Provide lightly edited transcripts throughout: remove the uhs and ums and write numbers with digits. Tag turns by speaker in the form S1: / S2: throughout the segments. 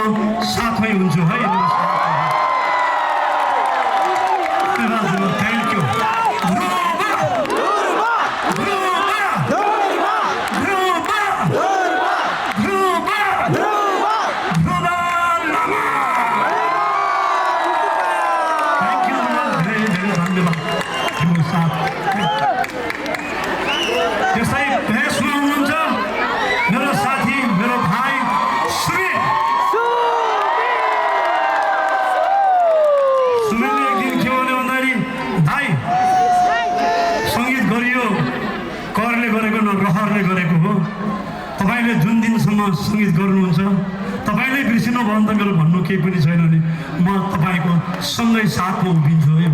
S1: साथमै हुन्छु है। Thank you. त्यसै भेषमा हुनुहुन्छ मेरो साथी मेरो भाइ सुमित। सुमितले एक दिन के भन्यो भन्दाखेरि भाइ सङ्गीत गरियो करले गरेको न रहरले गरेको हो। तपाईँले जुन दिनसम्म सङ्गीत गर्नुहुन्छ तपाईँले बिर्सिनु भयो भने त मेरो भन्नु केही पनि छैन नि, म तपाईँको सँगै साथमा उभिन्छु है।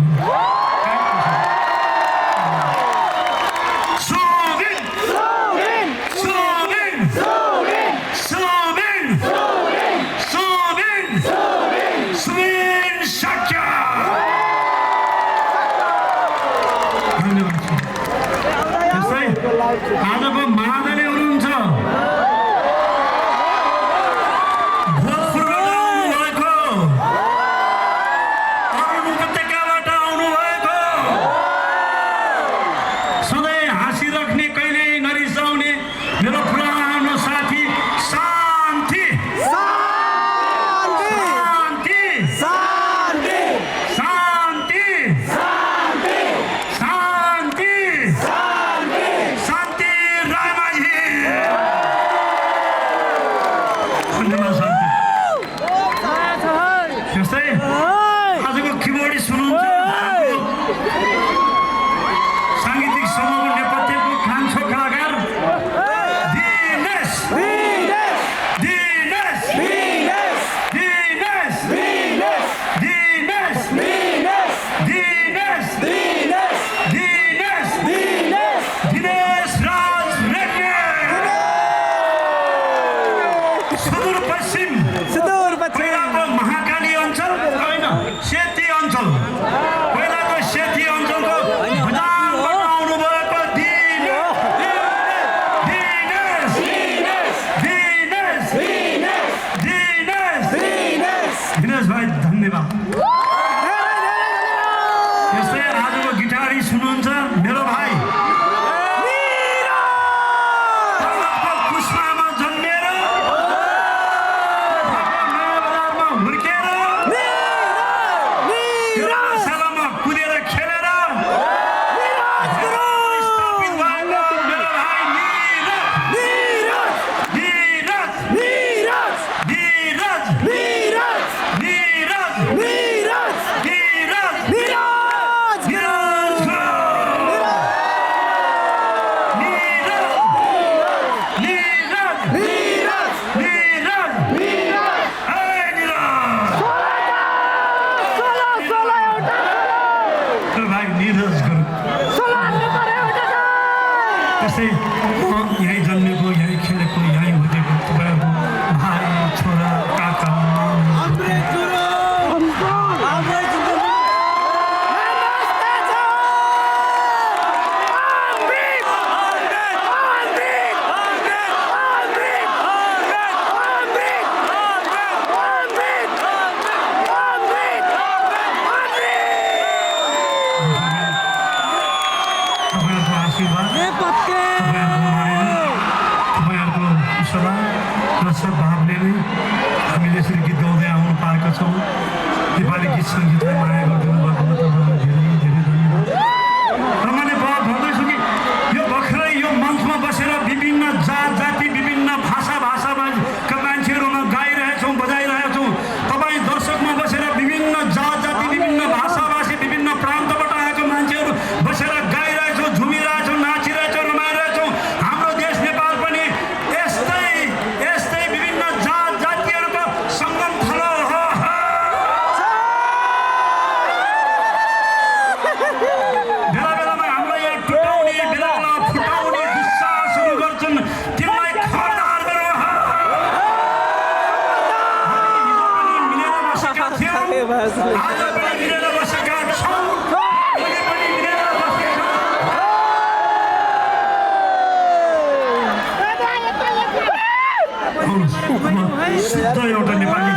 S1: आजको महादेवी हुनुहुन्छ भोजपुरबाट आउनुभएको, अरुण उपत्यकाबाट आउनुभएको, सधैँ हाँसिराख्ने कहिल्यै नरिसाउने मेरो पुरानो साथी शान्ति। त्यस्तै आजको किबोर्डी सुन्नुहुन्छ साङ्गीतिक समूहको नेपथ्यको कान्छो कलाकार दिनेश। पहिलाको महाकाली अञ्चल होइन सेती अञ्चल, पहिलाको सेती अञ्चलको भुजाङबाट आउनुभएको दिनेश भाइ धन्यवाद। त्यस्तै आजको गिटारी सुन्नुहुन्छ मेरो भाइ त्यसै म यहीँ जन्मेको, यहीँ खेलेको, यहीँ हुर्केको तपाईँहरूको भाइ छोरा काका तपाईँहरूको सल्लाह र सद्भावले नै हामीले यसरी गीत गाउँदै आउनु पाएका छौँ। नेपाली गीत सङ्गीतलाई माया गरिदिनु भएको तपाईँलाई धेरै धेरै धन्यवाद। र मैले भन्दैछु कि यो भर्खरै यो मञ्चमा बसेर विभिन्न जात जाति विभिन्न भाषाका मान्छेहरूमा गाइरहेछौँ बजाइरहेछौँ। तपाईँ दर्शकमा बसेर विभिन्न जात जाति विभिन्न भाषाभाषी विभिन्न प्रान्तबाट आएको मान्छेहरू बसेर गाइरहेछौँ, झुमिरहेछौँ, नाचिरहेछौँ, रमाइरहेछौँ। हाम्रो देश नेपाल पनि यस्तै विभिन्न जात जातिहरूको सङ्गम थलो हो। बेला बेलामा हाम्रो यहाँ टुटाउने बेला बेला फुटाउने दुस्साहसहरू गर्छन्, तिमीलाई खबरदार गरौँ। मिलेर बसेका थियौँ, आज पनि मिलेर बसेका छौँ, भोलि पनि मिलेर बसेका शुद्ध एउटा नेपाली